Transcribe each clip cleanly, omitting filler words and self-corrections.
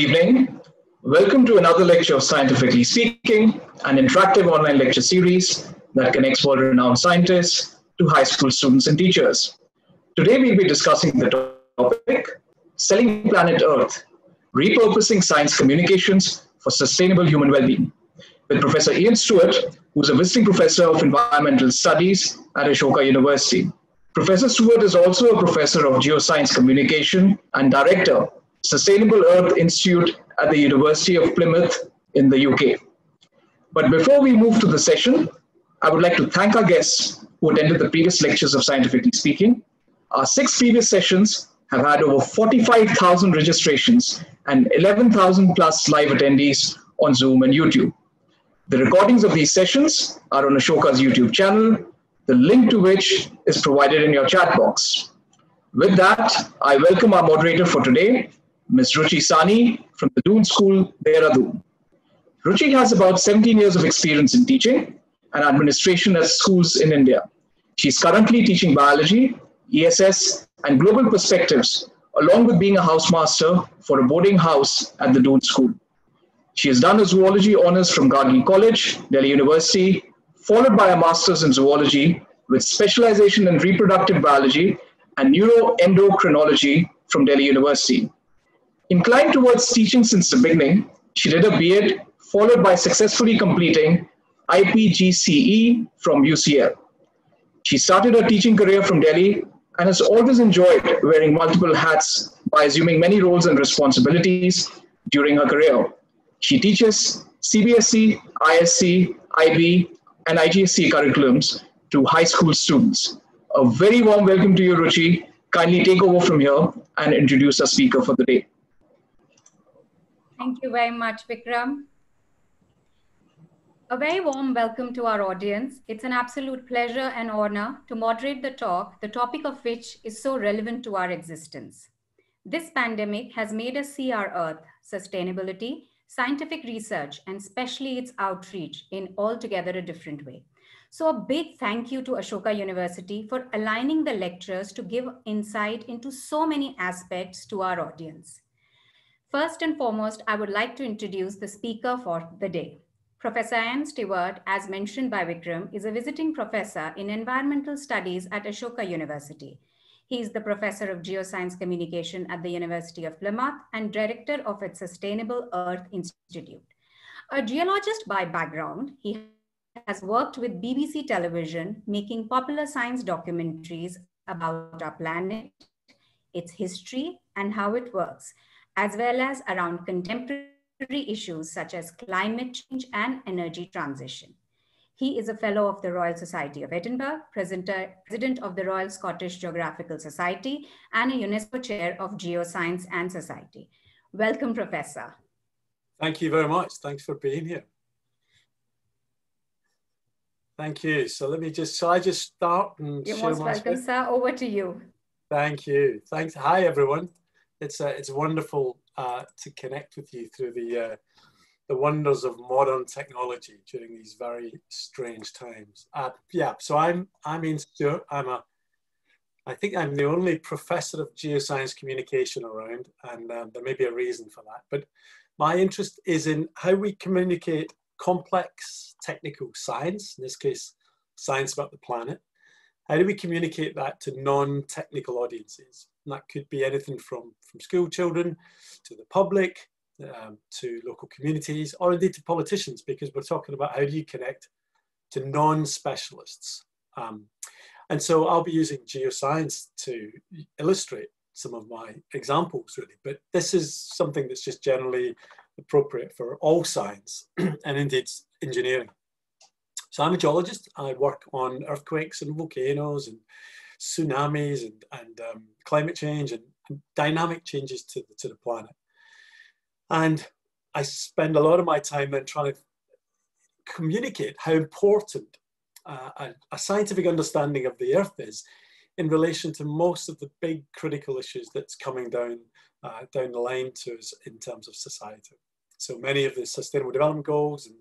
evening. Welcome to another lecture of Scientifically Speaking, an interactive online lecture series that connects world-renowned scientists to high school students and teachers. Today we'll be discussing the topic, Selling Planet Earth, Repurposing Science Communications for Sustainable Human Wellbeing, with Professor Ann Stevert, who's a visiting professor of environmental studies at Ashoka University. Professor Stewart is also a professor of geoscience communication and director, Sustainable Earth Institute at the University of Plymouth in the UK. But before we move to the session, I would like to thank our guests who attended the previous lectures of Scientifically Speaking. Our 6 previous sessions have had over 45,000 registrations and 11,000 plus live attendees on Zoom and YouTube. The recordings of these sessions are on Ashoka's YouTube channel, the link to which is provided in your chat box. With that, I welcome our moderator for today, Ms. Ruchi Sani from the Doon School, Dehradun. Ruchi has about 17 years of experience in teaching and administration at schools in India. She's currently teaching biology, ESS, and global perspectives, along with being a housemaster for a boarding house at the Doon School. She has done a zoology honors from Gargi College, Delhi University, followed by a master's in zoology with specialization in reproductive biology and neuroendocrinology from Delhi University. Inclined towards teaching since the beginning, she did a B.Ed, followed by successfully completing IPGCE from UCL. She started her teaching career from Delhi and has always enjoyed wearing multiple hats by assuming many roles and responsibilities during her career. She teaches CBSE, ISC, IB, and IGSC curriculums to high school students. A very warm welcome to you, Ruchi. Kindly take over from here and introduce our speaker for the day. Thank you very much, Vikram. A very warm welcome to our audience. It's an absolute pleasure and honor to moderate the talk, the topic of which is so relevant to our existence. This pandemic has made us see our Earth, sustainability, scientific research, and especially its outreach in altogether a different way. So a big thank you to Ashoka University for aligning the lectures to give insight into so many aspects to our audience. First and foremost, I would like to introduce the speaker for the day. Professor Ann Stevert, as mentioned by Vikram, is a visiting professor in environmental studies at Ashoka University. He is the professor of geoscience communication at the University of Plymouth and director of its Sustainable Earth Institute. A geologist by background, he has worked with BBC television, making popular science documentaries about our planet, its history, and how it works, as well as around contemporary issues such as climate change and energy transition. He is a fellow of the Royal Society of Edinburgh, president of the Royal Scottish Geographical Society, and a UNESCO Chair of Geoscience and Society. Welcome, Professor. Thank you very much. Thanks for being here. Thank you. So let me just, shall I just start and You're share most my welcome, screen? sir. Over to you. Thank you. Thanks. Hi, everyone. It's wonderful to connect with you through the wonders of modern technology during these very strange times. Yeah, so I'm Ann Stewart. I think I'm the only professor of geoscience communication around, and there may be a reason for that. But my interest is in how we communicate complex technical science, in this case, science about the planet. How do we communicate that to non-technical audiences? And that could be anything from school children to the public, to local communities, or indeed to politicians, because we're talking about how do you connect to non-specialists. And so I'll be using geoscience to illustrate some of my examples, really. But this is something that's just generally appropriate for all science and indeed engineering. So I'm a geologist. I work on earthquakes and volcanoes and tsunamis and climate change and dynamic changes to the planet. And I spend a lot of my time then trying to communicate how important a scientific understanding of the Earth is in relation to most of the big critical issues that's coming down the line to us in terms of society. So many of the Sustainable Development Goals and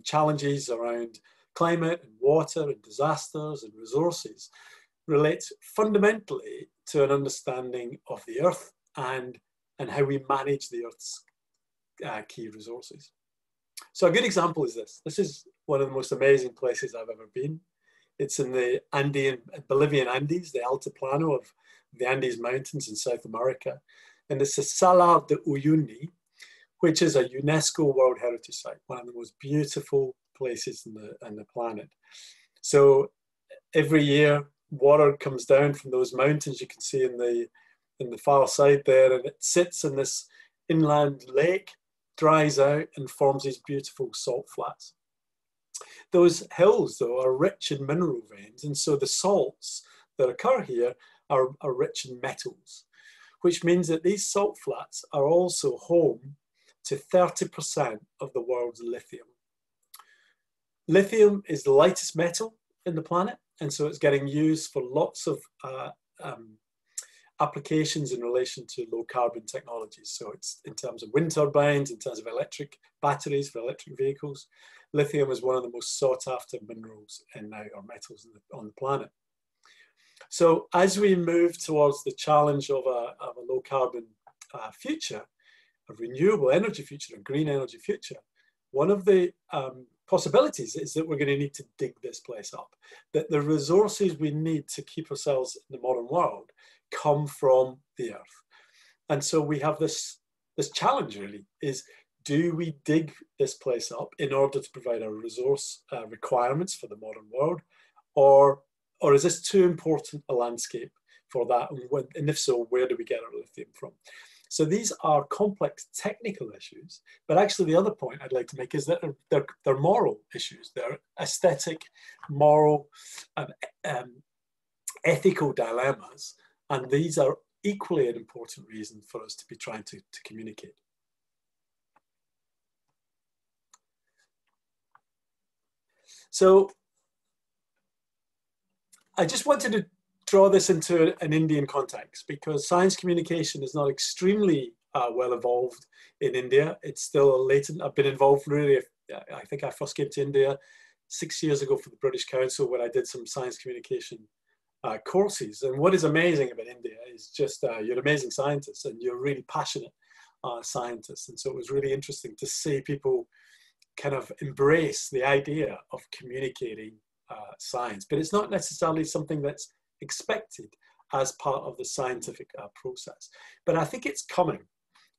challenges around climate and water and disasters and resources relates fundamentally to an understanding of the Earth and and how we manage the Earth's key resources. So a good example is this. This is one of the most amazing places I've ever been. It's in the Bolivian Andes, the Altiplano of the Andes Mountains in South America. And it's the Salar de Uyuni, which is a UNESCO World Heritage Site, one of the most beautiful places on the planet. So every year, water comes down from those mountains you can see in the far side there, and it sits in this inland lake, dries out, and forms these beautiful salt flats. Those hills, though, are rich in mineral veins, and so the salts that occur here are rich in metals, which means that these salt flats are also home to 30% of the world's lithium. Lithium is the lightest metal in the planet, and so it's getting used for lots of applications in relation to low carbon technologies. So it's in terms of wind turbines, in terms of electric batteries for electric vehicles. Lithium is one of the most sought after minerals and now or metals on the planet. So as we move towards the challenge of a low carbon future, a renewable energy future, a green energy future, one of the possibilities is that we're going to need to dig this place up, that the resources we need to keep ourselves in the modern world come from the earth. And so we have this challenge really is, do we dig this place up in order to provide our resource requirements for the modern world, or is this too important a landscape for that? And if so, where do we get our lithium from? So these are complex technical issues, but actually the other point I'd like to make is that they're moral issues. They're aesthetic, moral, ethical dilemmas, and these are equally an important reason for us to be trying to communicate. So I just wanted to draw this into an Indian context because science communication is not extremely well evolved in India. It's still latent. I've been involved really, I think I first came to India 6 years ago for the British Council when I did some science communication courses. And what is amazing about India is just you're amazing scientists and you're really passionate scientists. And so it was really interesting to see people kind of embrace the idea of communicating science, but it's not necessarily something that's expected as part of the scientific process. But I think it's coming.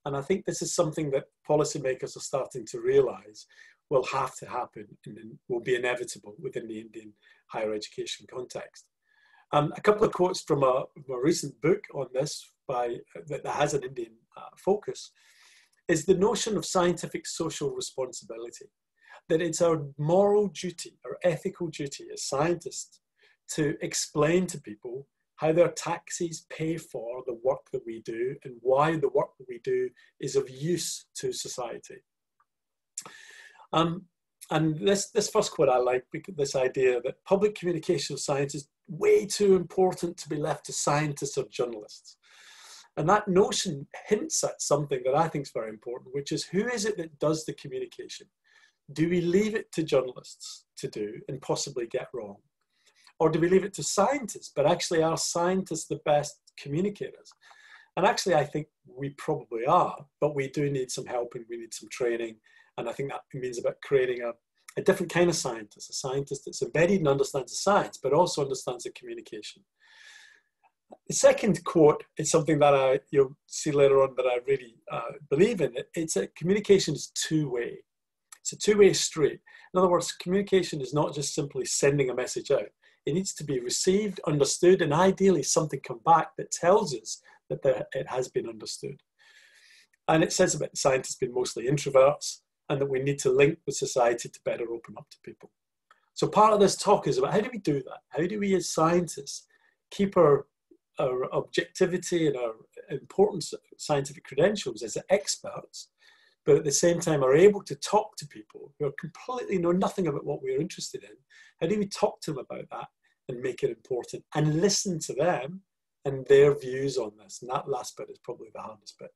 And I think this is something that policymakers are starting to realize will have to happen and will be inevitable within the Indian higher education context. A couple of quotes from a recent book on this that has an Indian focus is the notion of scientific social responsibility, that it's our moral duty, our ethical duty as scientists to explain to people how their taxes pay for the work that we do and why the work that we do is of use to society. And this first quote I like, because this idea that public communication of science is way too important to be left to scientists or journalists. And that notion hints at something that I think is very important, which is who is it that does the communication? Do we leave it to journalists to do and possibly get wrong? Or do we leave it to scientists, but actually are scientists the best communicators? And actually I think we probably are, but we do need some help and we need some training. And I think that means about creating a different kind of scientist, a scientist that's embedded and understands the science, but also understands the communication. The second quote is something that you'll see later on that I really believe in. It's that communication is two-way. It's a two-way street. In other words, communication is not just simply sending a message out. It needs to be received, understood, and ideally something come back that tells us that it has been understood. And it says about scientists being mostly introverts and that we need to link with society to better open up to people. So part of this talk is about how do we do that? How do we as scientists keep our objectivity and our important scientific credentials as experts, but at the same time are able to talk to people who are completely know nothing about what we're interested in? How do we talk to them about that and make it important and listen to them and their views on this? And that last bit is probably the hardest bit.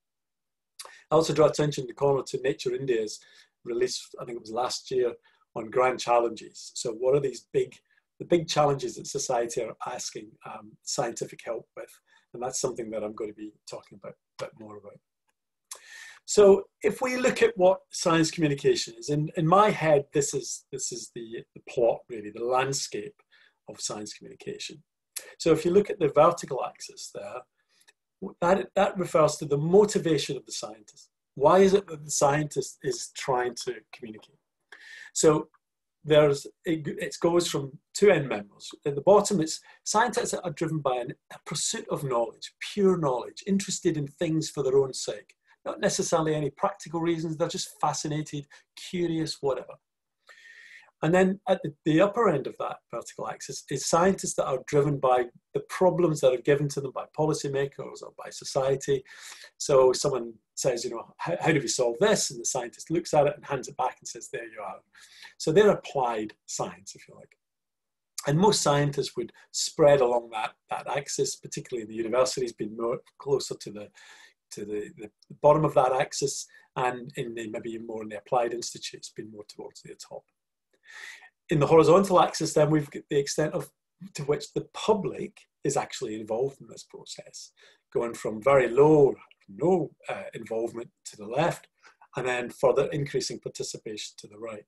I also draw attention in the corner to Nature India's release, I think it was last year, on grand challenges. So what are the big challenges that society are asking scientific help with? And that's something that I'm going to be talking about a bit more about. So if we look at what science communication is, in my head, this is the plot, really, the landscape of science communication. So if you look at the vertical axis there, that refers to the motivation of the scientist. Why is it that the scientist is trying to communicate? So it goes from two end members. At the bottom, it's scientists that are driven by a pursuit of knowledge, pure knowledge, interested in things for their own sake. Not necessarily any practical reasons, they're just fascinated, curious, whatever. And then at the upper end of that vertical axis is scientists that are driven by the problems that are given to them by policymakers or by society. So someone says, you know, how do we solve this? And the scientist looks at it and hands it back and says, there you are. So they're applied science, if you like. And most scientists would spread along that axis, particularly in the universities, being more closer to the bottom of that axis, and maybe more in the applied institutes, being more towards the top. In the horizontal axis, then, we've got the extent to which the public is actually involved in this process, going from very low, no involvement to the left, and then further increasing participation to the right.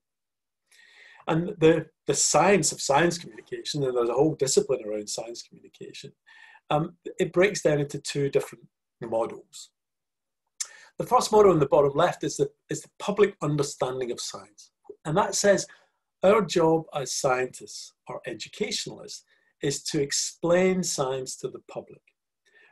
And the science of science communication, and there's a whole discipline around science communication, it breaks down into two different models. The first model in the bottom left is the public understanding of science. And that says our job as scientists or educationalists is to explain science to the public.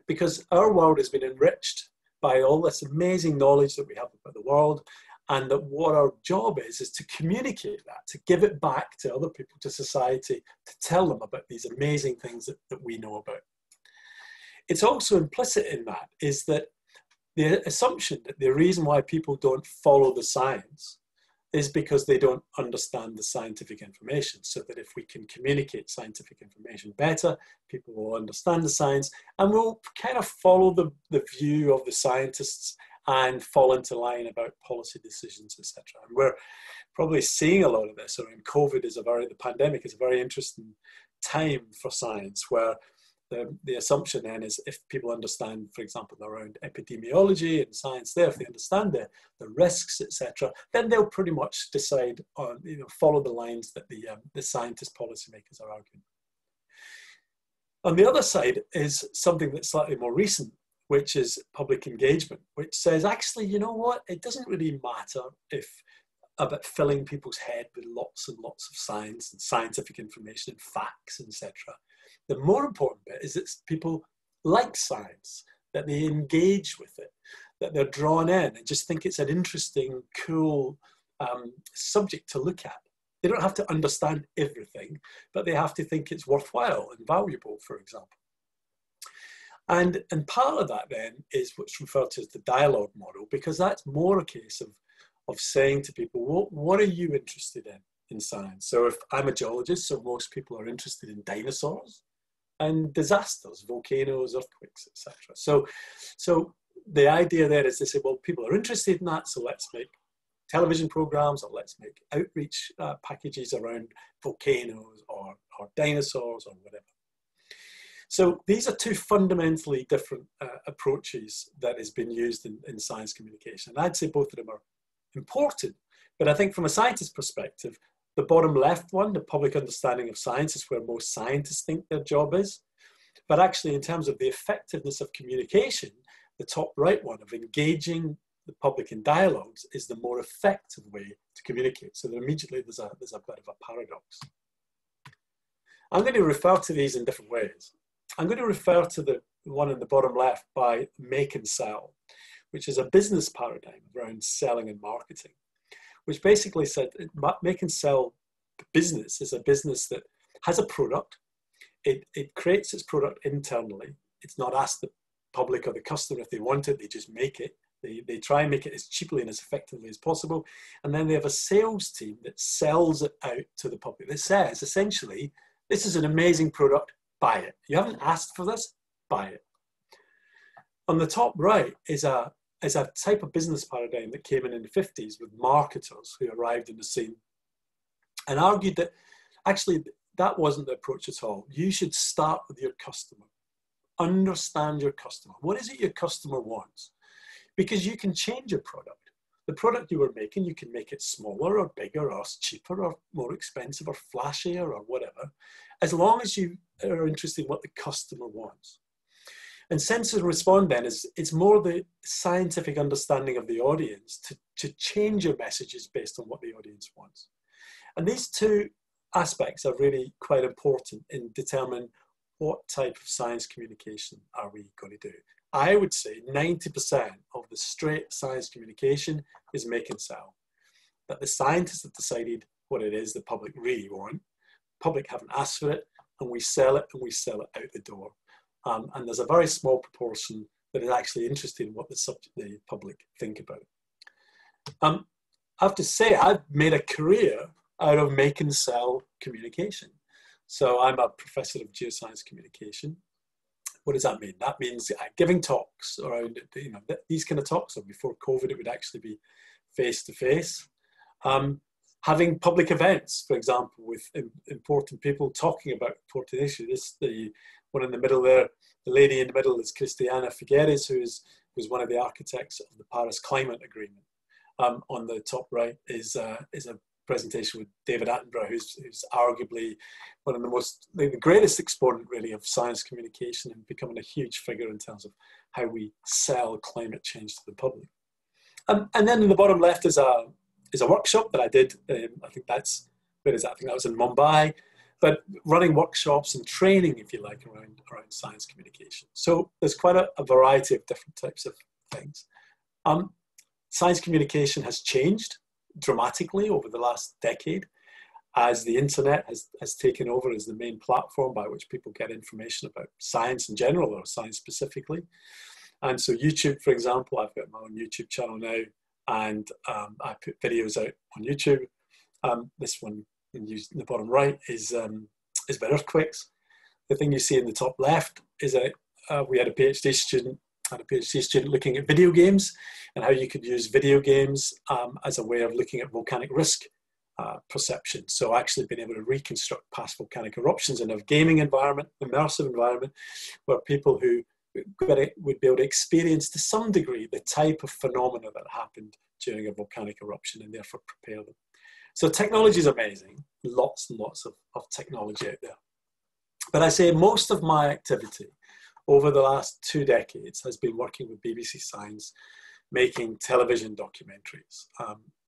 Because our world has been enriched by all this amazing knowledge that we have about the world, and that what our job is to communicate that, to give it back to other people, to society, to tell them about these amazing things that we know about. It's also implicit in that is that the assumption that the reason why people don't follow the science is because they don't understand the scientific information, so that if we can communicate scientific information better, people will understand the science and will kind of follow the view of the scientists and fall into line about policy decisions, etc. And we're probably seeing a lot of this. I mean, the pandemic is a very interesting time for science, where the assumption then is if people understand, for example, around epidemiology and science there, if they understand the risks, etc., then they'll pretty much decide on, follow the lines that the scientist policymakers are arguing. On the other side is something that's slightly more recent, which is public engagement, which says, actually, you know what, it doesn't really matter about filling people's head with lots and lots of science and scientific information and facts, etc. The more important bit is that people like science, that they engage with it, that they're drawn in and just think it's an interesting, cool subject to look at. They don't have to understand everything, but they have to think it's worthwhile and valuable, for example. And part of that then is what's referred to as the dialogue model, because that's more a case of saying to people, what are you interested in science? So if I'm a geologist, so most people are interested in dinosaurs and disasters, volcanoes, earthquakes, etc. So the idea there is they say, well, people are interested in that, so let's make television programs, or let's make outreach packages around volcanoes or dinosaurs or whatever. So these are two fundamentally different approaches that has been used in science communication. And I'd say both of them are important, but I think from a scientist's perspective, the bottom left one, the public understanding of science, is where most scientists think their job is. But actually, in terms of the effectiveness of communication, the top right one of engaging the public in dialogues is the more effective way to communicate. So immediately there's a bit of a paradox. I'm going to refer to these in different ways. I'm going to refer to the one in the bottom left by make and sell, which is a business paradigm around selling and marketing, which basically said make and sell business is a business that has a product. It creates its product internally. It's not asked the public or the customer if they want it, they just make it. They try and make it as cheaply and as effectively as possible. And then they have a sales team that sells it out to the public. That says, essentially, this is an amazing product, buy it. You haven't asked for this, buy it. On the top right is a type of business paradigm that came in the 50s with marketers who arrived in the scene and argued that actually that wasn't the approach at all. You should start with your customer. Understand your customer. What is it your customer wants? because you can change your product. The product you were making, you can make it smaller or bigger or cheaper or more expensive or flashier or whatever, as long as you are interested in what the customer wants. And sense and respond then it's more the scientific understanding of the audience to change your messages based on what the audience wants. And these two aspects are really quite important in determining what type of science communication are we going to do. I would say 90% of the straight science communication is make and sell. That the scientists have decided what it is the public really want. Public haven't asked for it, and we sell it out the door. And there's a very small proportion that is actually interested in what the public think about it. I have to say, I've made a career out of make and sell communication. So I'm a professor of geoscience communication. What does that mean? That means giving talks around, these kind of talks. So before COVID, it would actually be face-to-face. Having public events, for example, with important people talking about important issues. The one in the middle there, the lady in the middle is Christiana Figueres, who's one of the architects of the Paris Climate Agreement. On the top right is a presentation with David Attenborough, who's arguably one of the greatest exponent really of science communication and becoming a huge figure in terms of how we sell climate change to the public. And then in the bottom left is a workshop that I did. I think that's, where is that? I think that was in Mumbai, but running workshops and training, if you like, around science communication. So there's quite a variety of different types of things. Science communication has changed dramatically over the last decade as the internet has taken over as the main platform by which people get information about science in general or science specifically. And so YouTube, for example, I've got my own YouTube channel now, and I put videos out on YouTube. This one in the bottom right is about earthquakes. The thing you see in the top left is we had a PhD student looking at video games and how you could use video games as a way of looking at volcanic risk perception. So actually being able to reconstruct past volcanic eruptions in a gaming environment, immersive environment, where people who would be able to experience to some degree the type of phenomena that happened during a volcanic eruption and therefore prepare them. So technology is amazing, lots and lots of technology out there. But I say most of my activity over the last 2 decades has been working with BBC Science, making television documentaries.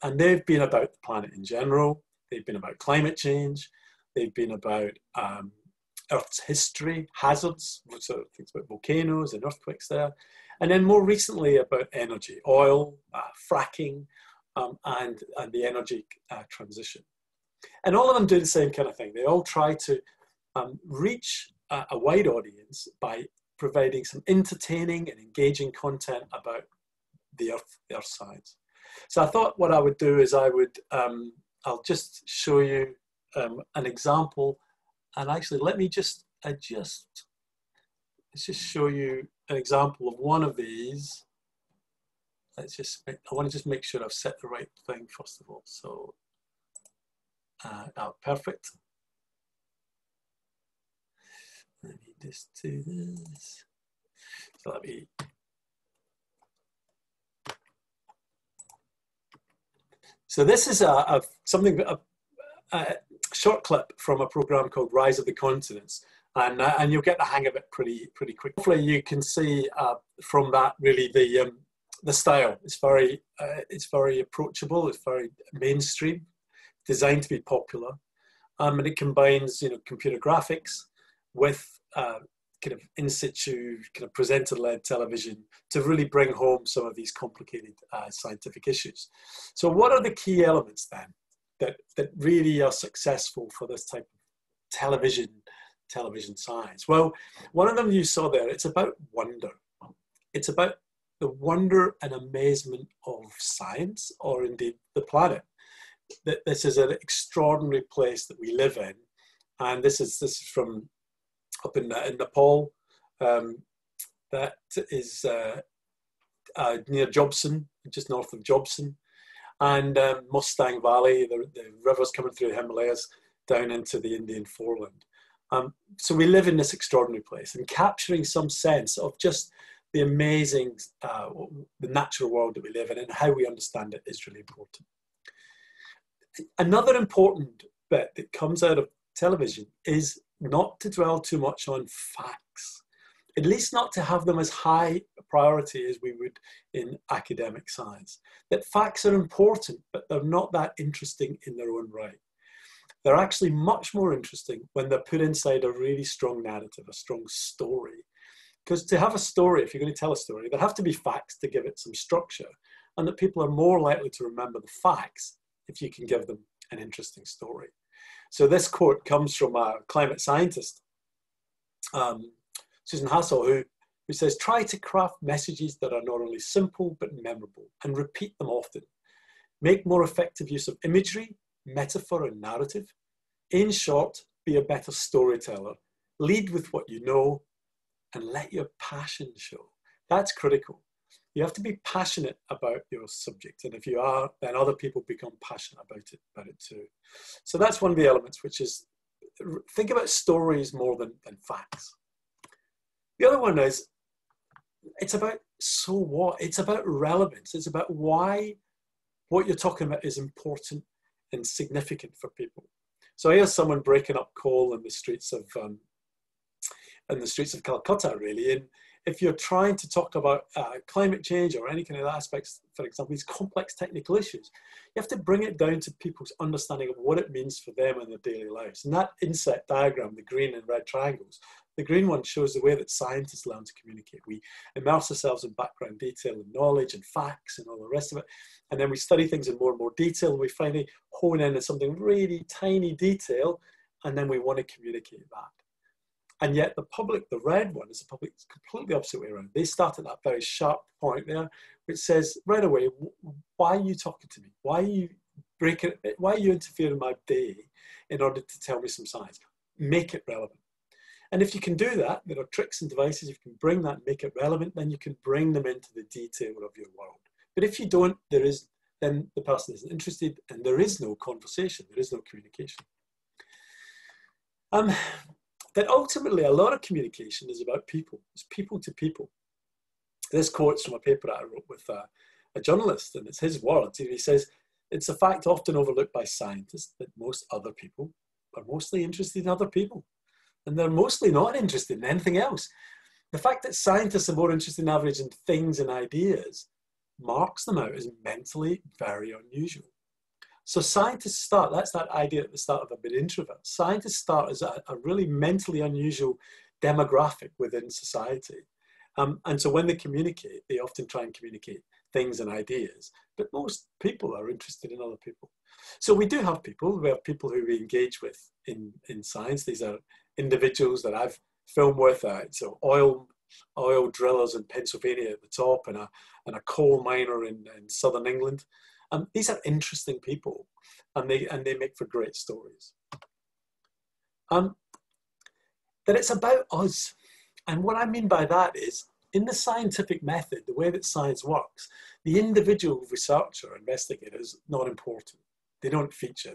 And they've been about the planet in general. They've been about climate change. They've been about Earth's history, hazards, so things about volcanoes and earthquakes there. And then more recently about energy, oil, fracking, and the energy transition. And all of them do the same kind of thing. They all try to reach a wide audience by providing some entertaining and engaging content about the Earth science. So I thought what I would do is I'll just show you an example. And actually, let me just let's just show you an example of one of these. I want to just make sure I've set the right thing first of all. So, perfect. Let me just do this. So let me. So this is a short clip from a program called Rise of the Continents, and you'll get the hang of it pretty quick. Hopefully, you can see from that really the style. It's very approachable. It's very mainstream, designed to be popular, and it combines computer graphics with kind of in situ, kind of presenter-led television to really bring home some of these complicated scientific issues. So, what are the key elements then that really are successful for this type of television science? Well, one of them you saw there. It's about wonder. It's about the wonder and amazement of science, or indeed the planet. That this is an extraordinary place that we live in, and this is from up in Nepal. That is near Jobson, just north of Jobson, and Mustang Valley. The rivers coming through the Himalayas down into the Indian foreland. So we live in this extraordinary place, and capturing some sense of just the amazing, the natural world that we live in and how we understand it is really important. Another important bit that comes out of television is not to dwell too much on facts, at least not to have them as high a priority as we would in academic science. That facts are important, but they're not that interesting in their own right. They're actually much more interesting when they're put inside a really strong narrative, a strong story. Because to have a story, if you're going to tell a story, there have to be facts to give it some structure, and that people are more likely to remember the facts if you can give them an interesting story. So this quote comes from a climate scientist, Susan Hassel, who says, try to craft messages that are not only simple but memorable, and repeat them often. Make more effective use of imagery, metaphor, and narrative. In short, be a better storyteller. Lead with what you know, and let your passion show. That's critical. You have to be passionate about your subject, and if you are, then other people become passionate about it too. So that's one of the elements, which is think about stories more than facts. The other one is, it's about so what? It's about relevance. It's about why what you're talking about is important and significant for people. So here's someone breaking up coal in the streets of Calcutta, really. And if you're trying to talk about climate change or any kind of aspects, for example, these complex technical issues, you have to bring it down to people's understanding of what it means for them in their daily lives. And that inset diagram, the green and red triangles, the green one shows the way that scientists learn to communicate. We immerse ourselves in background detail and knowledge and facts and all the rest of it. And then we study things in more and more detail, and we finally hone in on something really tiny detail, and then we want to communicate that. And yet the public, the red one, is the public, it's completely opposite way around. They start at that very sharp point there, which says right away, why are you talking to me? Why are you interfering in my day in order to tell me some science? Make it relevant. And if you can do that, there are tricks and devices. If you can bring that and make it relevant, then you can bring them into the detail of your world. But if you don't, then the person isn't interested, and there is no conversation, there is no communication. That ultimately a lot of communication is about people. It's people to people. This quote's from a paper that I wrote with a journalist, and it's his words. He says, it's a fact often overlooked by scientists that most other people are mostly interested in other people. And they're mostly not interested in anything else. The fact that scientists are more interested in average in things and ideas marks them out as mentally very unusual. So scientists start, that's that idea at the start of a bit introvert. Scientists start as a really mentally unusual demographic within society. And so when they communicate, they often try and communicate things and ideas, but most people are interested in other people. So we do have people, we have people who we engage with in science. These are individuals that I've filmed with, so oil drillers in Pennsylvania at the top, and a coal miner in southern England. These are interesting people, and they make for great stories. That it's about us. And what I mean by that is, in the scientific method, the way that science works, the individual researcher or investigator is not important. They don't feature.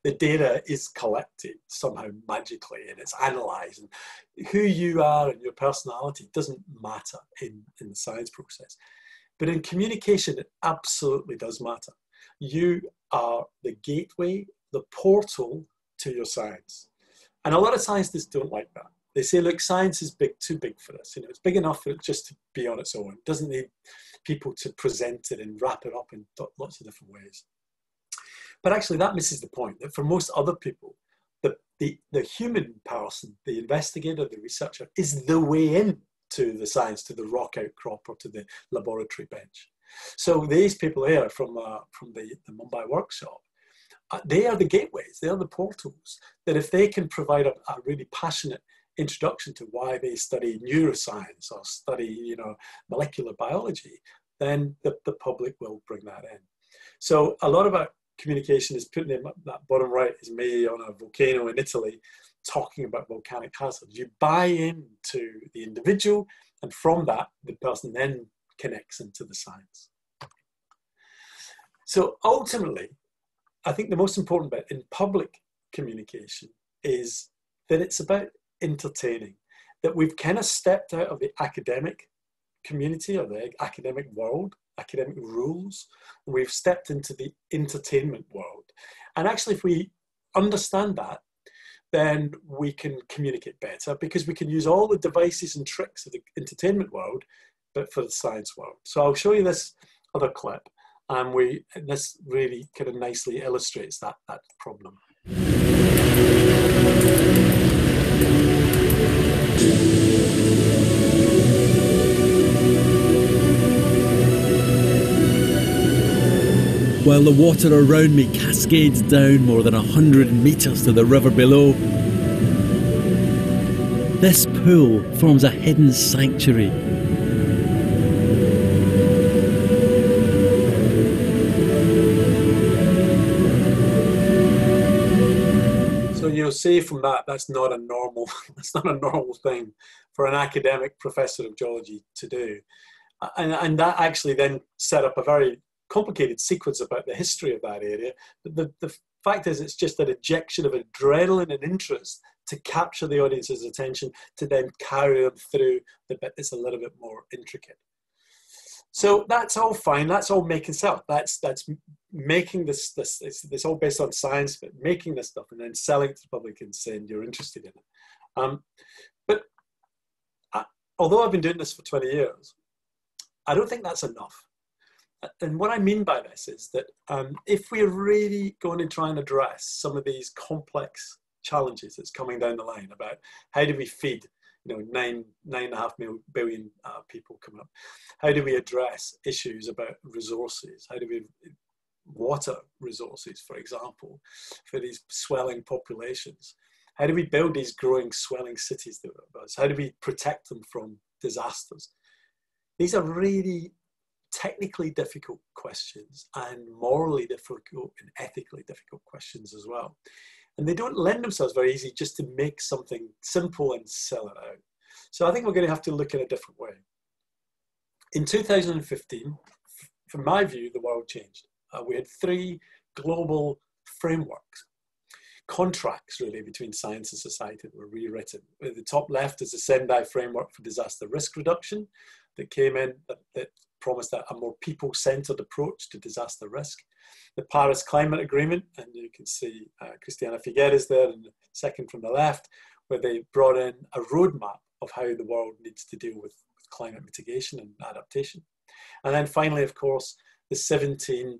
The data is collected somehow magically, and it's analysed. And who you are and your personality doesn't matter in the science process. But in communication, it absolutely does matter. You are the gateway, the portal to your science. And a lot of scientists don't like that. They say, look, science is too big for us. It's big enough for it just to be on its own. It doesn't need people to present it and wrap it up in lots of different ways. But actually that misses the point, that for most other people, the human person, the investigator, the researcher, is the way in to the science, to the rock outcrop or to the laboratory bench. So these people here from the Mumbai workshop, they are the gateways, they are the portals, that if they can provide a really passionate introduction to why they study neuroscience or study molecular biology, then the public will bring that in. So a lot of our communication is putting in that bottom right is me on a volcano in Italy talking about volcanic hazards. You buy into the individual, and from that, the person then connects into the science. So ultimately, I think the most important bit in public communication is that it's about entertaining, that we've kind of stepped out of the academic community or the academic world, academic rules. We've stepped into the entertainment world. And actually, if we understand that, then we can communicate better because we can use all the devices and tricks of the entertainment world, but for the science world. So I'll show you this other clip, and this really kind of nicely illustrates that problem. While the water around me cascades down more than 100 metres to the river below, this pool forms a hidden sanctuary. So you'll see from that, that's not a normal thing for an academic professor of geology to do. And that actually then set up a very complicated sequence about the history of that area. But the fact is, it's just an injection of adrenaline and interest to capture the audience's attention, to then carry them through the bit that's a little bit more intricate. So that's all fine. That's all making sense. That's making this it's all based on science, but making this stuff and then selling it to the public and saying you're interested in it. But although I've been doing this for 20 years, I don't think that's enough. And what I mean by this is that if we're really going to try and address some of these complex challenges that's coming down the line about how do we feed, 9.5 billion people coming up, how do we address issues about resources, how do we water resources, for example, for these swelling populations, how do we build these growing, swelling cities, how do we protect them from disasters? These are really technically difficult questions and morally difficult and ethically difficult questions as well. And they don't lend themselves very easy just to make something simple and sell it out. So I think we're going to have to look in a different way. In 2015, from my view, the world changed. We had 3 global frameworks, contracts really between science and society that were rewritten. At the top left is the Sendai framework for disaster risk reduction that came in, that promised a more people-centered approach to disaster risk. The Paris Climate Agreement, and you can see Christiana Figueres there in the second from the left, where they brought in a roadmap of how the world needs to deal with climate mitigation and adaptation. And then finally, of course, the 17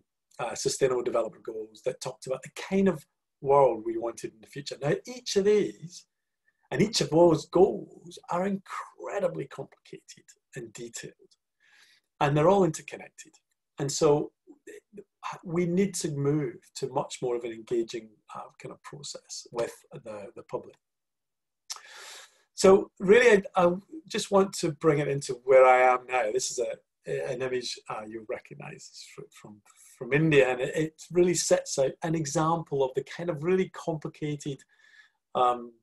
Sustainable Development Goals that talked about the kind of world we wanted in the future. Now, each of these and each of those goals are incredibly complicated and detailed, and they're all interconnected. And so we need to move to much more of an engaging kind of process with the public. So really, I just want to bring it into where I am now. This is an image you recognize from India, and it really sets out an example of the kind of really complicated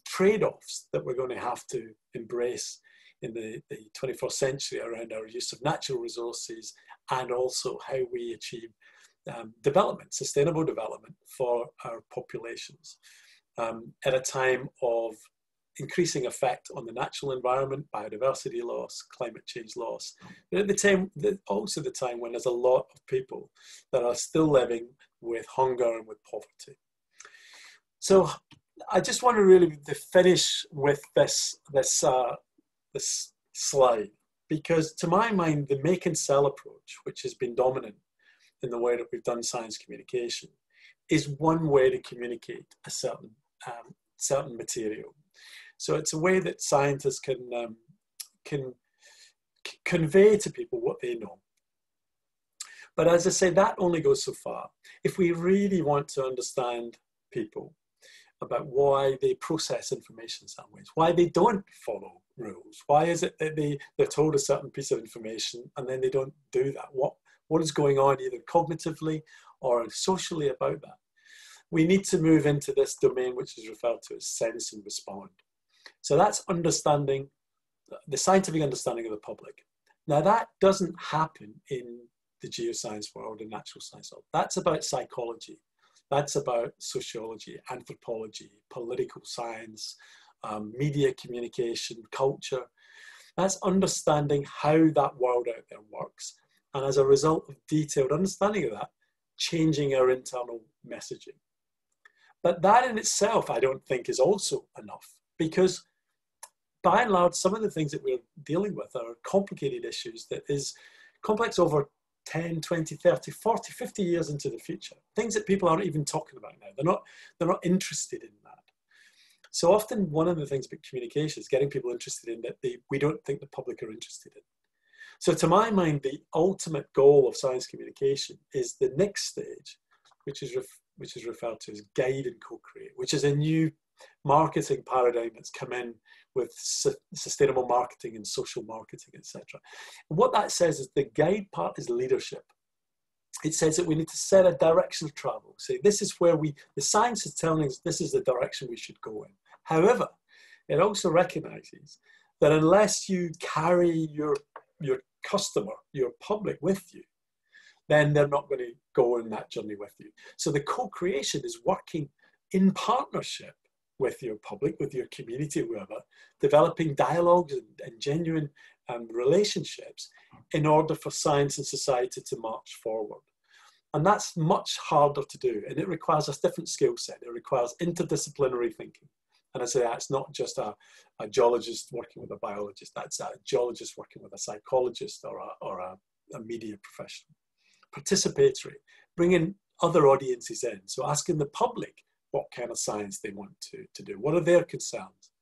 trade-offs that we're going to have to embrace in the 21st century around our use of natural resources, and also how we achieve development, sustainable development for our populations at a time of increasing effect on the natural environment, biodiversity loss, climate change loss, but at the time, also the time when there's a lot of people that are still living with hunger and with poverty. So I just want to really finish with this slide, because to my mind, the make and sell approach, which has been dominant in the way that we've done science communication, is one way to communicate a certain material. So it's a way that scientists can convey to people what they know. But as I say, that only goes so far. If we really want to understand people about why they process information in some ways, why they don't follow rules, why is it that they're told a certain piece of information and then they don't do that? What is going on either cognitively or socially about that? We need to move into this domain which is referred to as sense and respond. So that's understanding, the scientific understanding of the public. Now that doesn't happen in the geoscience world and natural science world. That's about psychology. That's about sociology, anthropology, political science, media communication, culture. That's understanding how that world out there works. And as a result of detailed understanding of that, changing our internal messaging. But that in itself, I don't think is also enough, because by and large, some of the things that we're dealing with are complicated issues that is complex over 10, 20, 30, 40, 50 years into the future. Things that people aren't even talking about now. They're not interested in that. So often one of the things about communication is getting people interested in that we don't think the public are interested in. So to my mind, the ultimate goal of science communication is the next stage, which is referred to as guide and co-create, which is a new marketing paradigm that's come in with sustainable marketing and social marketing, etc. And what that says is the guide part is leadership. It says that we need to set a direction of travel. Say, this is where the science is telling us this is the direction we should go in. However, it also recognizes that unless you carry your customer, your public with you, then they're not going to go on that journey with you. So the co-creation is working in partnership with your public, with your community, whoever, developing dialogues and genuine relationships in order for science and society to march forward. And that's much harder to do. And it requires a different skill set. It requires interdisciplinary thinking. And I say that's not just a geologist working with a biologist. That's a geologist working with a psychologist or a media professional. Participatory, bringing other audiences in. So asking the public what kind of science they want to do. What are their concerns?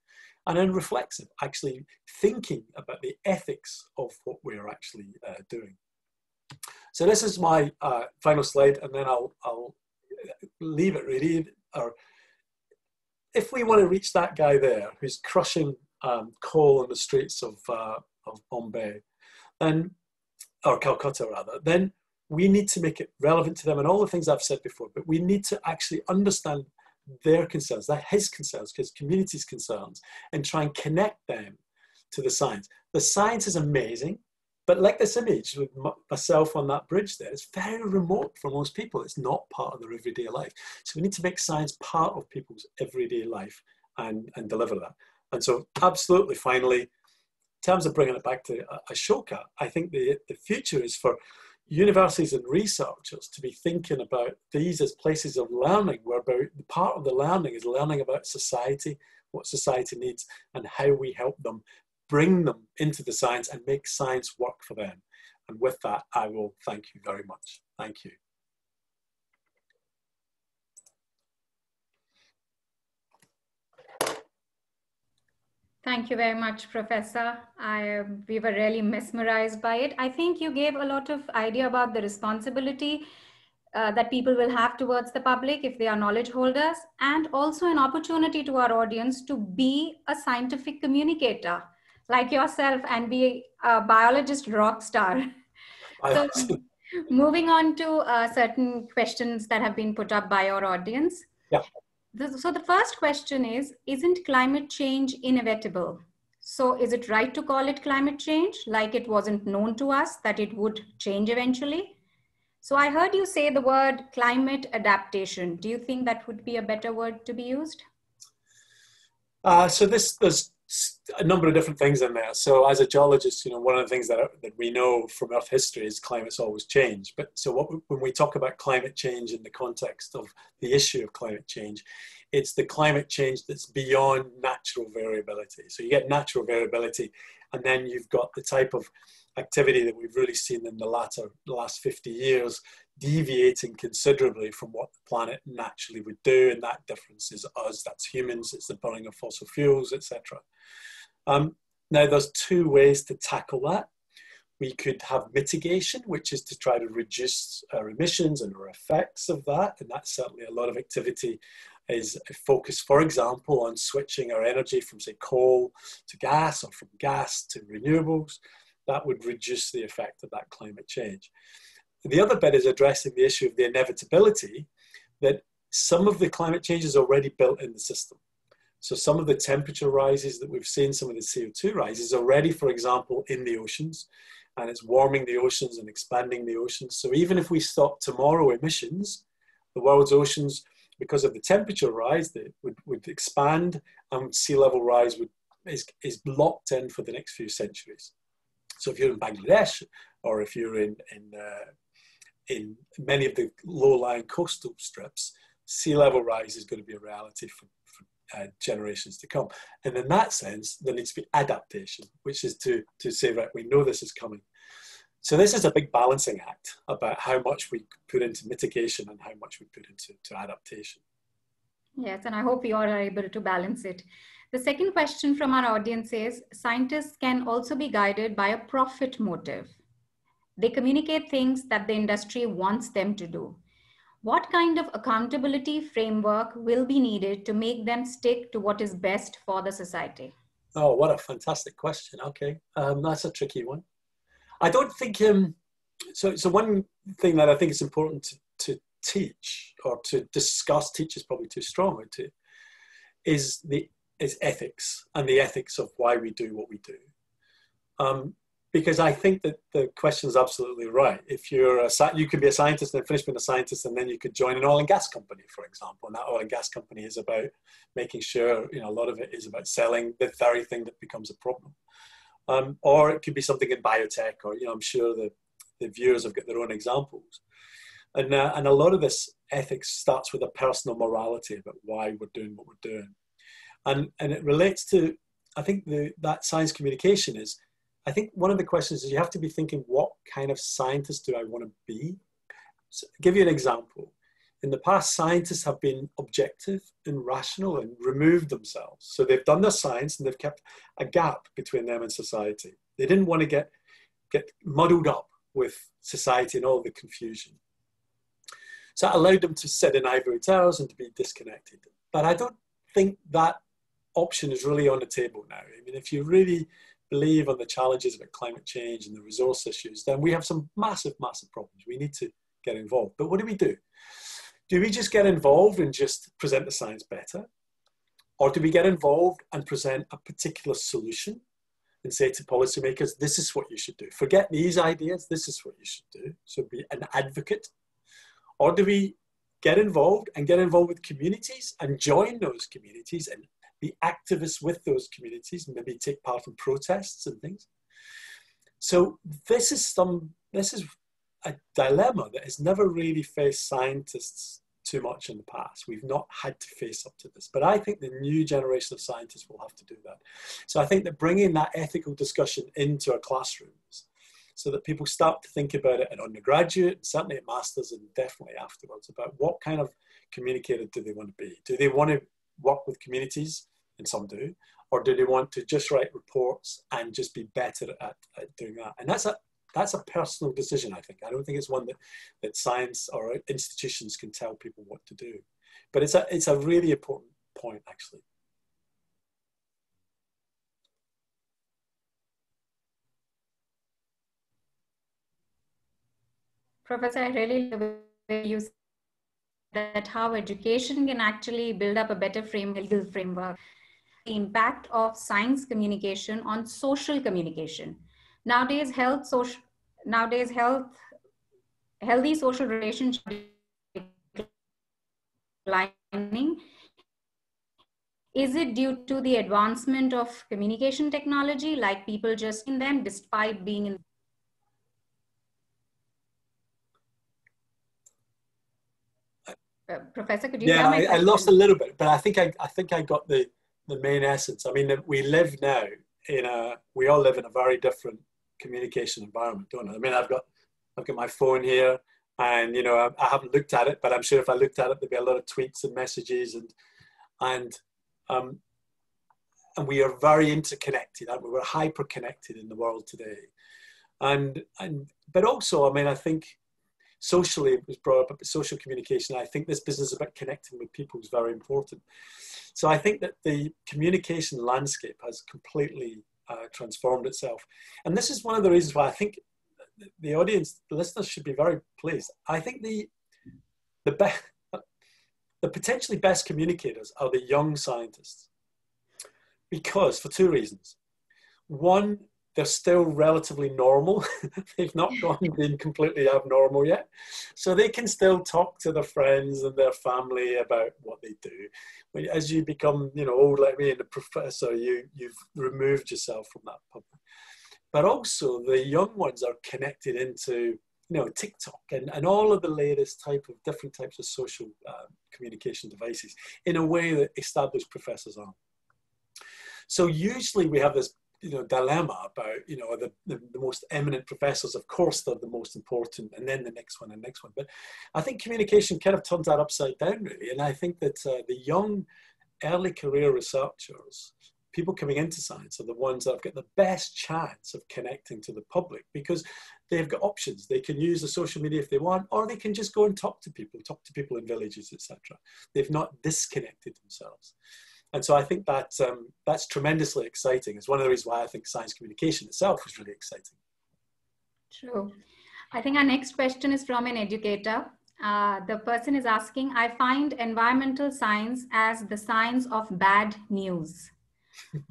And then reflexive, actually thinking about the ethics of what we're actually doing. So this is my final slide, and then I'll leave it really. Or if we want to reach that guy there who's crushing coal on the streets of Bombay, then, or Calcutta rather, then we need to make it relevant to them and all the things I've said before, but we need to actually understand their concerns, his concerns, his community's concerns, and try and connect them to the science. The science is amazing, but like this image with myself on that bridge there, it's very remote for most people. It's not part of their everyday life. So we need to make science part of people's everyday life and deliver that. And so absolutely, finally, in terms of bringing it back to Ashoka, I think the future is for universities and researchers to be thinking about these as places of learning, whereby part of the learning is learning about society, what society needs, and how we help them bring them into the science and make science work for them. And with that, I will thank you very much. Thank you. Thank you very much, Professor. We were really mesmerized by it. I think you gave a lot of idea about the responsibility that people will have towards the public if they are knowledge holders, and also an opportunity to our audience to be a scientific communicator like yourself and be a biologist rock star. So moving on to certain questions that have been put up by our audience. Yeah. So the first question is, isn't climate change inevitable? So is it right to call it climate change, like it wasn't known to us that it would change eventually? So I heard you say the word climate adaptation. Do you think that would be a better word to be used? So there's a number of different things in there. So as a geologist, one of the things that we know from Earth history is climate's always changed. But so when we talk about climate change in the context of the issue of climate change, it's the climate change that's beyond natural variability. So you get natural variability, and then you've got the type of activity that we've really seen in the last 50 years, deviating considerably from what the planet naturally would do, and that difference is us, that's humans, it's the burning of fossil fuels, etc. Now there's two ways to tackle that. We could have mitigation, which is to try to reduce our emissions and our effects of that, and that's certainly a lot of activity is focused, for example, on switching our energy from, say, coal to gas, or from gas to renewables. That would reduce the effect of that climate change. The other bit is addressing the issue of the inevitability that some of the climate change is already built in the system. So some of the temperature rises that we've seen, some of the CO2 rises already, for example, in the oceans, and it's warming the oceans and expanding the oceans. So even if we stop tomorrow emissions, the world's oceans, because of the temperature rise, they would expand, and sea level rise would is locked in for the next few centuries. So if you're in Bangladesh, or if you're in many of the low-lying coastal strips, sea level rise is going to be a reality for generations to come. And in that sense, there needs to be adaptation, which is to say, right, we know this is coming. So this is a big balancing act about how much we put into mitigation and how much we put into adaptation. Yes, and I hope you all are able to balance it. The second question from our audience is, scientists can also be guided by a profit motive. They communicate things that the industry wants them to do. What kind of accountability framework will be needed to make them stick to what is best for the society? Oh, what a fantastic question. Okay, that's a tricky one. I don't think, so one thing that I think is important to teach, or to discuss, teach is probably too strong, is ethics, and the ethics of why we do what we do. Because I think that the question is absolutely right. If you could be a scientist and finish being a scientist, and then you could join an oil and gas company, for example, and that oil and gas company is about making sure, a lot of it is about selling the very thing that becomes a problem. Or it could be something in biotech, or, I'm sure the viewers have got their own examples. And a lot of this ethics starts with a personal morality about why we're doing what we're doing. And it relates to, I think that science communication is, I think one of the questions is you have to be thinking, what kind of scientist do I want to be? So, I'll give you an example. In the past, scientists have been objective and rational and removed themselves. So they've done their science and they've kept a gap between them and society. They didn't want to get muddled up with society and all the confusion. So that allowed them to sit in ivory towers and to be disconnected. But I don't think that option is really on the table now. I mean, if you really believe on the challenges about climate change and the resource issues, then we have some massive, massive problems. We need to get involved. But what do? Do we just get involved and just present the science better? Or do we get involved and present a particular solution and say to policymakers, this is what you should do. Forget these ideas, this is what you should do. So be an advocate. Or do we get involved with communities and join those communities and be activists with those communities and maybe take part in protests and things? So this is a dilemma that has never really faced scientists too much in the past. We've not had to face up to this, but I think the new generation of scientists will have to do that. So I think that bringing that ethical discussion into our classrooms so that people start to think about it at undergraduate, certainly at masters, and definitely afterwards, about what kind of communicator do they want to be? Do they want to work with communities, and some do, or do they want to just write reports and just be better at doing that? And that's a personal decision, I think. I don't think it's one that science or institutions can tell people what to do. But it's a really important point, actually. Professor, I really love the way you said that how education can actually build up a better legal framework. The impact of science communication on social communication. Nowadays, healthy social relationships declining. Is it due to the advancement of communication technology, like people just in them despite being in? Professor, could you? Yeah, I lost a little bit, but I think I got the main essence. I mean, we live now we all live in a very different communication environment, don't we? I mean, I've got my phone here, and I haven't looked at it, but I'm sure if I looked at it, there'd be a lot of tweets and messages, and we are very interconnected. We're hyper connected in the world today, but also, I mean, I think socially, it was brought up about social communication. I think this business about connecting with people is very important. So I think that the communication landscape has completely transformed itself. And this is one of the reasons why I think the audience, the listeners should be very pleased. I think the potentially best communicators are the young scientists, because for two reasons. One, they're still relatively normal. They've not been completely abnormal yet. So they can still talk to their friends and their family about what they do. As you become, old like me and a professor, you've removed yourself from that public. But also the young ones are connected into, TikTok and all of the latest different types of social communication devices in a way that established professors aren't. So usually we have this dilemma about, the most eminent professors, of course, they're the most important, and then the next one and next one. But I think communication kind of turns that upside down, really. And I think that the young, early career researchers, people coming into science, are the ones that have got the best chance of connecting to the public because they've got options. They can use the social media if they want, or they can just go and talk to people in villages, etc. They've not disconnected themselves. And so I think that that's tremendously exciting. It's one of the reasons why I think science communication itself is really exciting. True. I think our next question is from an educator. The person is asking, I find environmental science as the science of bad news.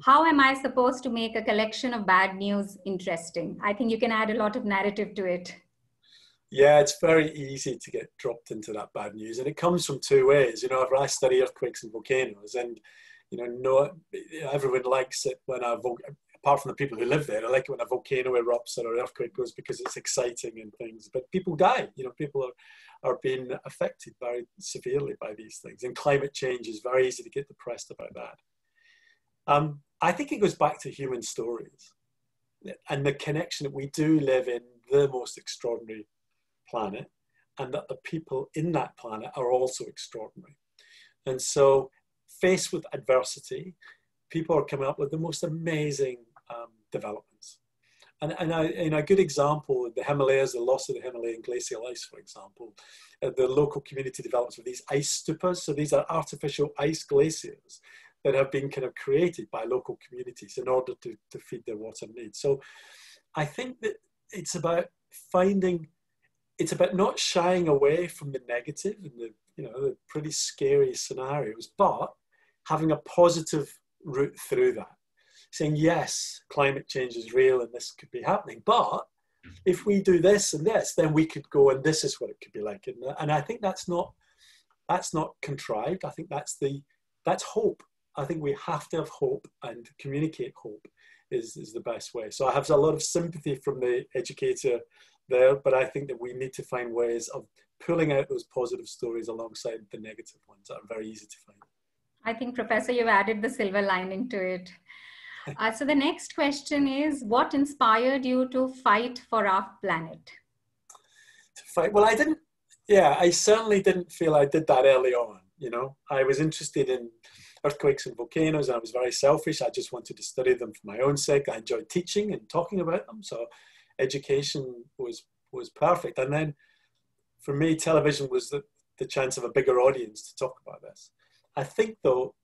How am I supposed to make a collection of bad news interesting? I think you can add a lot of narrative to it. Yeah, it's very easy to get dropped into that bad news. And it comes from two ways. I study earthquakes and volcanoes, and everyone likes it when apart from the people who live there, I like it when a volcano erupts or an earthquake goes because it's exciting and things. But people die. People are being affected very severely by these things. And climate change is very easy to get depressed about that. I think it goes back to human stories and the connection that we do live in the most extraordinary planet, and that the people in that planet are also extraordinary. And so, faced with adversity, people are coming up with the most amazing developments. And a good example, the Himalayas, the loss of the Himalayan glacial ice, for example, the local community develops with these ice stupas. So these are artificial ice glaciers that have been kind of created by local communities in order to feed their water needs. So I think that it's about not shying away from the negative and the pretty scary scenarios, but having a positive route through that. Saying, yes, climate change is real and this could be happening, but if we do this and this, then we could go and this is what it could be like. And I think that's not contrived. I think that's hope. I think we have to have hope, and communicate hope is the best way. So I have a lot of sympathy from the educator there, but I think that we need to find ways of pulling out those positive stories alongside the negative ones that are very easy to find. I think, Professor, you've added the silver lining to it. So the next question is, what inspired you to fight for our planet? To fight? Well, I certainly didn't feel I did that early on. I was interested in earthquakes and volcanoes, and I was very selfish. I just wanted to study them for my own sake. I enjoyed teaching and talking about them. So education was perfect. And then for me, television was the chance of a bigger audience to talk about this. I think, though,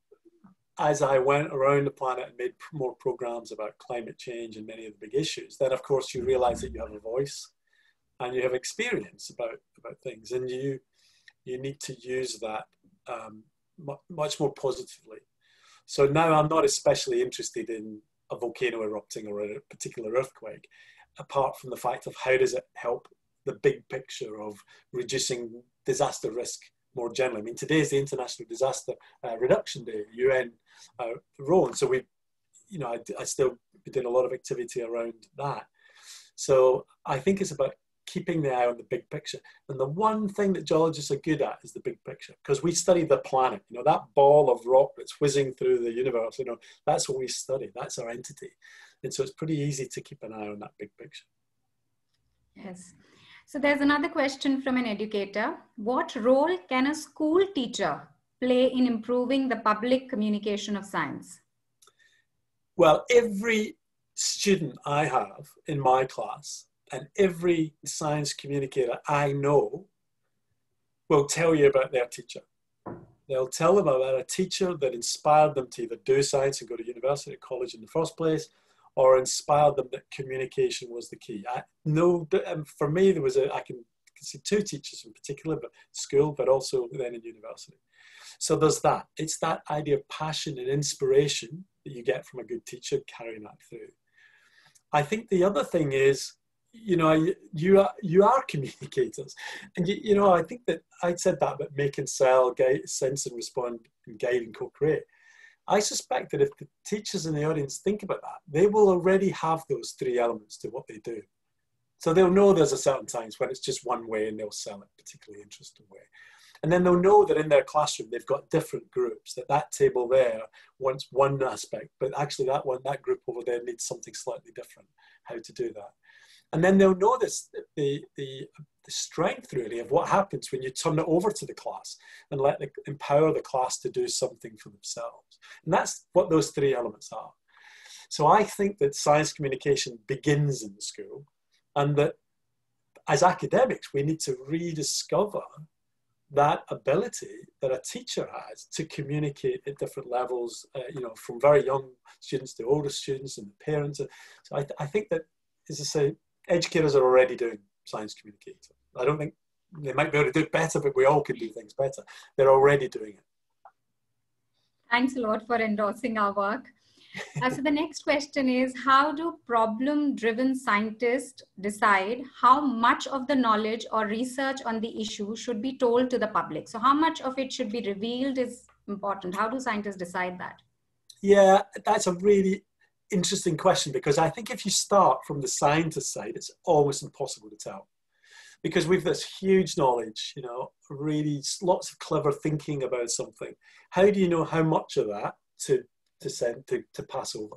as I went around the planet and made more programs about climate change and many of the big issues, then of course you realize that you have a voice and you have experience about things, and you need to use that much more positively. So now I'm not especially interested in a volcano erupting or a particular earthquake, apart from the fact of how does it help the big picture of reducing disaster risk more generally. I mean, today is the International Disaster Reduction Day, UN Rome. So I still did a lot of activity around that. So I think it's about keeping the eye on the big picture. And the one thing that geologists are good at is the big picture, because we study the planet, that ball of rock that's whizzing through the universe, that's what we study. That's our entity. And so it's pretty easy to keep an eye on that big picture. Yes. So there's another question from an educator. What role can a school teacher play in improving the public communication of science? Well, every student I have in my class and every science communicator I know will tell you about their teacher. They'll tell them about a teacher that inspired them to either do science and go to university or college in the first place, or inspired them that communication was the key. For me, I can see two teachers in particular, but school, but also then in university. So there's that. It's that idea of passion and inspiration that you get from a good teacher carrying that through. I think the other thing is, you know, you are communicators, and you know, I think that I said that about make and sell, sense and respond, and guide and co-create. I suspect that if the teachers in the audience think about that, they will already have those three elements to what they do. So they'll know there's a certain times when it's just one way and they'll sell it a particularly interesting way. And then they'll know that in their classroom, they've got different groups, that table there wants one aspect, but actually that group over there needs something slightly different, how to do that. And then they'll know this, the strength really of what happens when you turn it over to the class and empower the class to do something for themselves. And that's what those three elements are. So I think that science communication begins in the school, and that as academics, we need to rediscover that ability that a teacher has to communicate at different levels, you know, from very young students to older students and the parents. So I think that, as I say, educators are already doing science communication. I don't think they might be able to do it better, but we all can do things better. They're already doing it. Thanks a lot for endorsing our work. So the next question is, how do problem-driven scientists decide how much of the knowledge or research on the issue should be told to the public? So how much of it should be revealed is important. How do scientists decide that? Yeah, that's a really interesting question, because I think if you start from the scientist side, it's almost impossible to tell. Because we've this huge knowledge, you know, really lots of clever thinking about something. How do you know how much of that to pass over?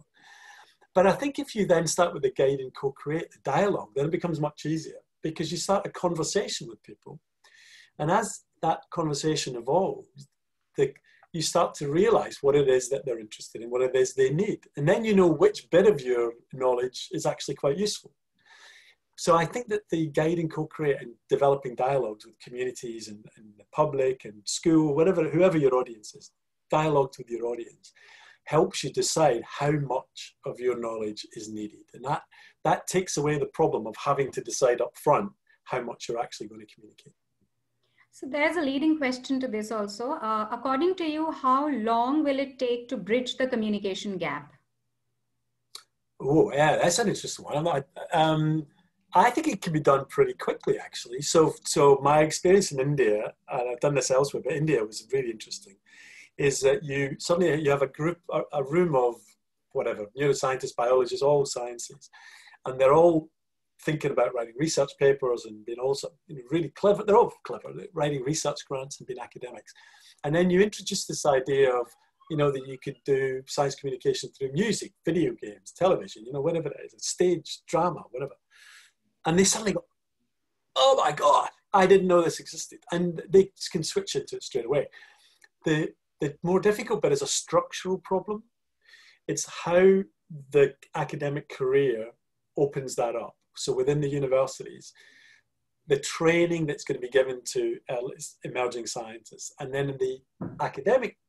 But I think if you then start with the guide and co-create the dialogue, then it becomes much easier, because you start a conversation with people. And as that conversation evolves, you start to realize what it is that they're interested in, what it is they need. And then you know which bit of your knowledge is actually quite useful. So I think that the guide and co-create and developing dialogues with communities and the public and school, whoever your audience is, dialogues with your audience helps you decide how much of your knowledge is needed. And that takes away the problem of having to decide up front how much you're actually going to communicate. So there's a leading question to this also. According to you, how long will it take to bridge the communication gap? Oh, yeah, that's an interesting one. I think it can be done pretty quickly, actually. So my experience in India, and I've done this elsewhere, but India was really interesting, is that you have a room of whatever, neuroscientists, biologists, all sciences, and they're all thinking about writing research papers and being also really clever. They're all clever, writing research grants and being academics. And then you introduce this idea of, that you could do science communication through music, video games, television, whatever it is, stage drama, whatever. And they suddenly go, oh my God, I didn't know this existed. And they can switch into it straight away. The more difficult bit is a structural problem. It's how the academic career opens that up. So within the universities, the training that's going to be given to emerging scientists, and then in the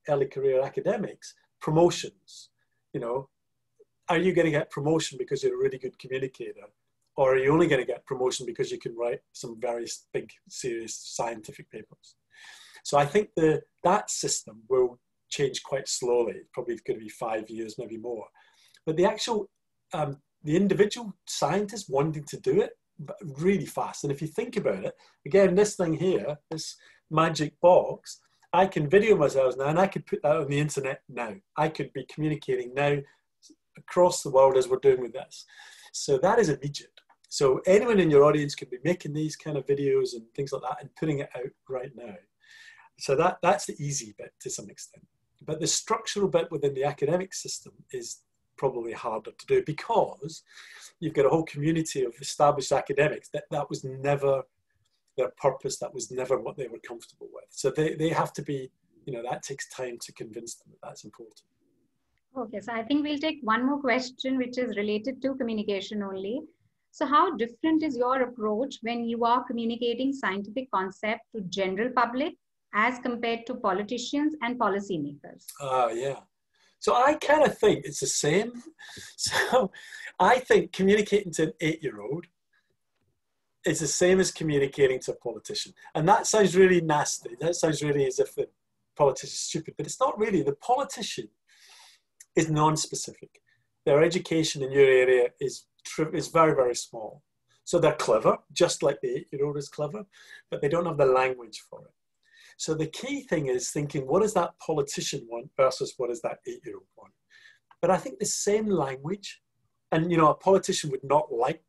early career academics, promotions, are you going to get promotion because you're a really good communicator? Or are you only going to get promotion because you can write some very big, serious scientific papers? So I think that system will change quite slowly. It's probably going to be 5 years, maybe more. But the actual, the individual scientist wanting to do it really fast. And if you think about it, again, this thing here, this magic box, I can video myself now and I could put that on the internet now. I could be communicating now across the world as we're doing with this. So that is immediate. So anyone in your audience can be making these kind of videos and things like that and putting it out right now. So that's the easy bit to some extent. But the structural bit within the academic system is probably harder to do because you've got a whole community of established academics that was never their purpose, that was never what they were comfortable with. So they have to be, that takes time to convince them that that's important. Okay, so I think we'll take one more question which is related to communication only. So how different is your approach when you are communicating scientific concept to general public as compared to politicians and policymakers? Yeah. So I kind of think it's the same. So I think communicating to an 8-year-old is the same as communicating to a politician. And that sounds really nasty. That sounds really as if the politician is stupid, but it's not really. The politician is non-specific. Their education in your area is is very, very small. So they're clever, just like the 8-year-old is clever, but they don't have the language for it. So the key thing is thinking, what does that politician want versus what does that 8-year-old want? But I think the same language, and a politician would not like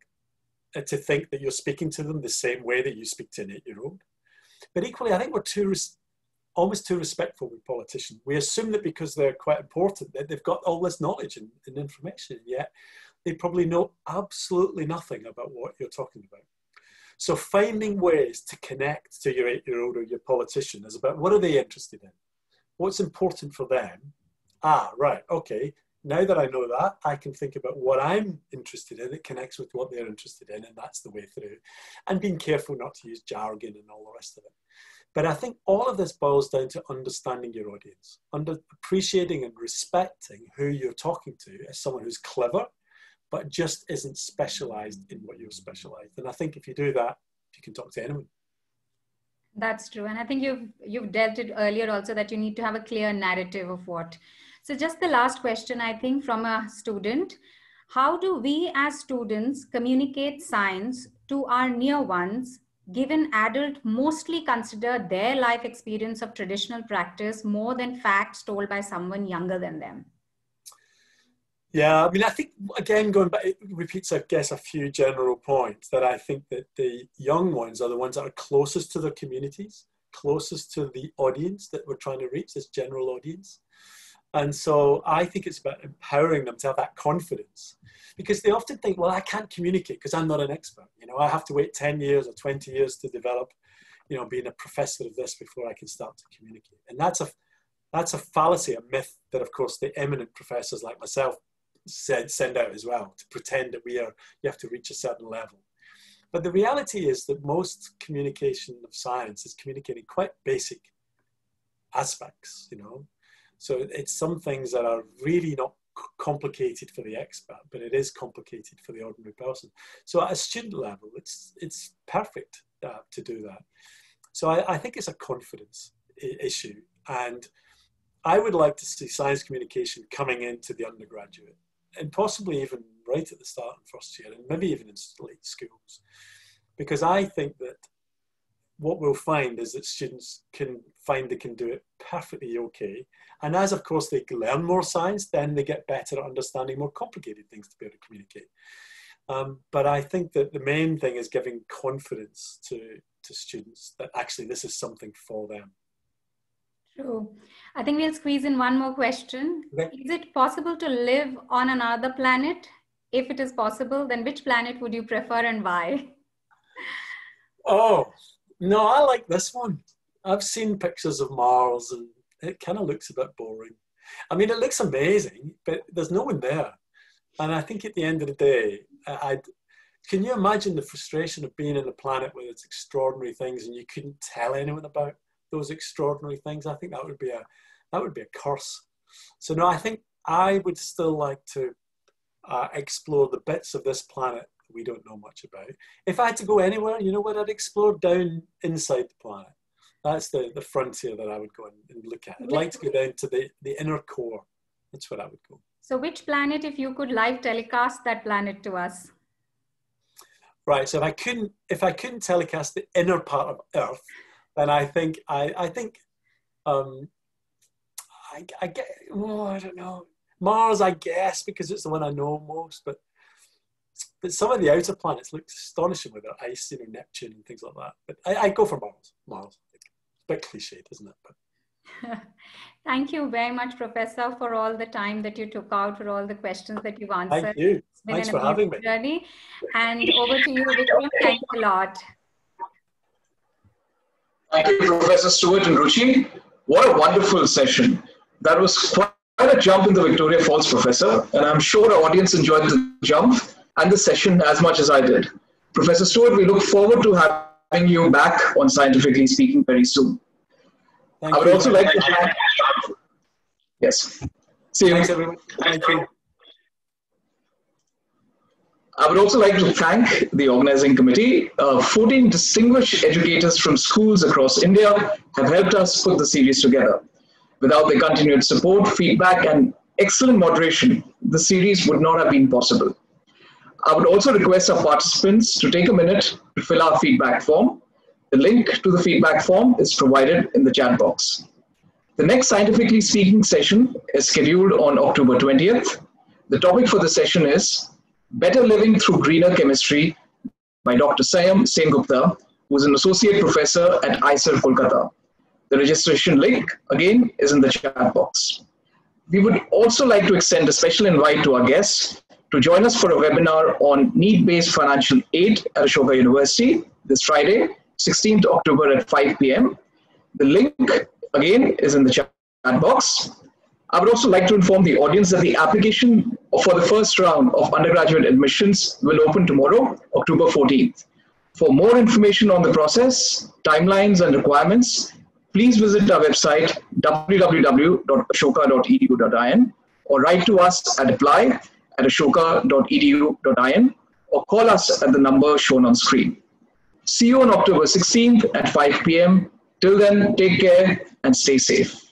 to think that you're speaking to them the same way that you speak to an 8-year-old. But equally, I think we're almost too respectful with politicians. We assume that because they're quite important, that they've got all this knowledge and information, yet they probably know absolutely nothing about what you're talking about. So finding ways to connect to your 8-year-old or your politician is about what are they interested in? What's important for them? Right, okay. Now that I know that, I can think about what I'm interested in. It connects with what they're interested in, and that's the way through. And being careful not to use jargon and all the rest of it. But I think all of this boils down to understanding your audience, appreciating and respecting who you're talking to as someone who's clever, but just isn't specialized in what you're specialized. And I think if you do that, you can talk to anyone. That's true. And I think you've dealt it earlier also, that you need to have a clear narrative of what. So just the last question, I think, from a student. How do we as students communicate science to our near ones, given adults mostly consider their life experience of traditional practice more than facts told by someone younger than them? Yeah, I mean, I think, again, going back, it repeats, I guess, a few general points, that I think that the young ones are the ones that are closest to their communities, closest to the audience that we're trying to reach, this general audience. And so I think it's about empowering them to have that confidence, because they often think, well, I can't communicate because I'm not an expert. I have to wait 10 years or 20 years to develop, being a professor of this before I can start to communicate. And that's a fallacy, a myth that, of course, the eminent professors like myself send out as well, to pretend that you have to reach a certain level. But the reality is that most communication of science is communicating quite basic aspects, So it's some things that are really not complicated for the expert, but it is complicated for the ordinary person. So at a student level, it's perfect to do that. So I think it's a confidence issue. And I would like to see science communication coming into the undergraduate, and possibly even right at the start in first year, and maybe even in late schools. Because I think that what we'll find is that students can find they can do it perfectly okay. And as, of course, they learn more science, then they get better at understanding more complicated things to be able to communicate. But I think that the main thing is giving confidence to students that actually this is something for them. True. I think we'll squeeze in one more question. Okay. Is it possible to live on another planet? If it is possible, then which planet would you prefer and why? Oh, no, I like this one. I've seen pictures of Mars and it kind of looks a bit boring. I mean, it looks amazing, but there's no one there. And I think at the end of the day, can you imagine the frustration of being in a planet with its extraordinary things and you couldn't tell anyone about those extraordinary things? I think that would be a curse. So no, I think I would still like to explore the bits of this planet we don't know much about. If I had to go anywhere, you know what I'd explore? Down inside the planet. That's the frontier that I would go and look at. I'd like to go down to the inner core. That's what I would go. So which planet, if you could live telecast that planet to us? Right, so if I couldn't telecast the inner part of Earth, then I think I get, I don't know, Mars, I guess, because it's the one I know most, but some of the outer planets look astonishing with their ice, Neptune and things like that. But I go for Mars. Mars. A bit cliched, isn't it? But thank you very much, Professor, for all the time that you took out, for all the questions that you've answered. Thank you. It's been Thanks an for having me. journey. And over to you, Vikram. Thanks a lot. Thank you, Professor Stewart and Ruchi. What a wonderful session. That was quite a jump in the Victoria Falls, Professor, and I'm sure our audience enjoyed the jump and the session as much as I did. Professor Stewart, we look forward to having you back on Scientifically Speaking very soon. Thank I would you. also like to thank... Yes. See you. Thanks, everyone. Thank you. I would also like to thank the organizing committee. 14 distinguished educators from schools across India have helped us put the series together. Without their continued support, feedback, and excellent moderation, the series would not have been possible. I would also request our participants to take a minute to fill our feedback form. The link to the feedback form is provided in the chat box. The next Scientifically Speaking session is scheduled on October 20th. The topic for the session is Better Living Through Greener Chemistry by Dr. Sayam Sengupta, who is an associate professor at IISER, Kolkata. The registration link, again, is in the chat box. We would also like to extend a special invite to our guests to join us for a webinar on need-based financial aid at Ashoka University this Friday, 16th October at 5 p.m. The link, again, is in the chat box. I would also like to inform the audience that the application for the first round of undergraduate admissions will open tomorrow, October 14th. For more information on the process, timelines, and requirements, please visit our website, www.ashoka.edu.in, or write to us at apply@ashoka.edu.in, or call us at the number shown on screen. See you on October 16th at 5 p.m. Till then, take care and stay safe.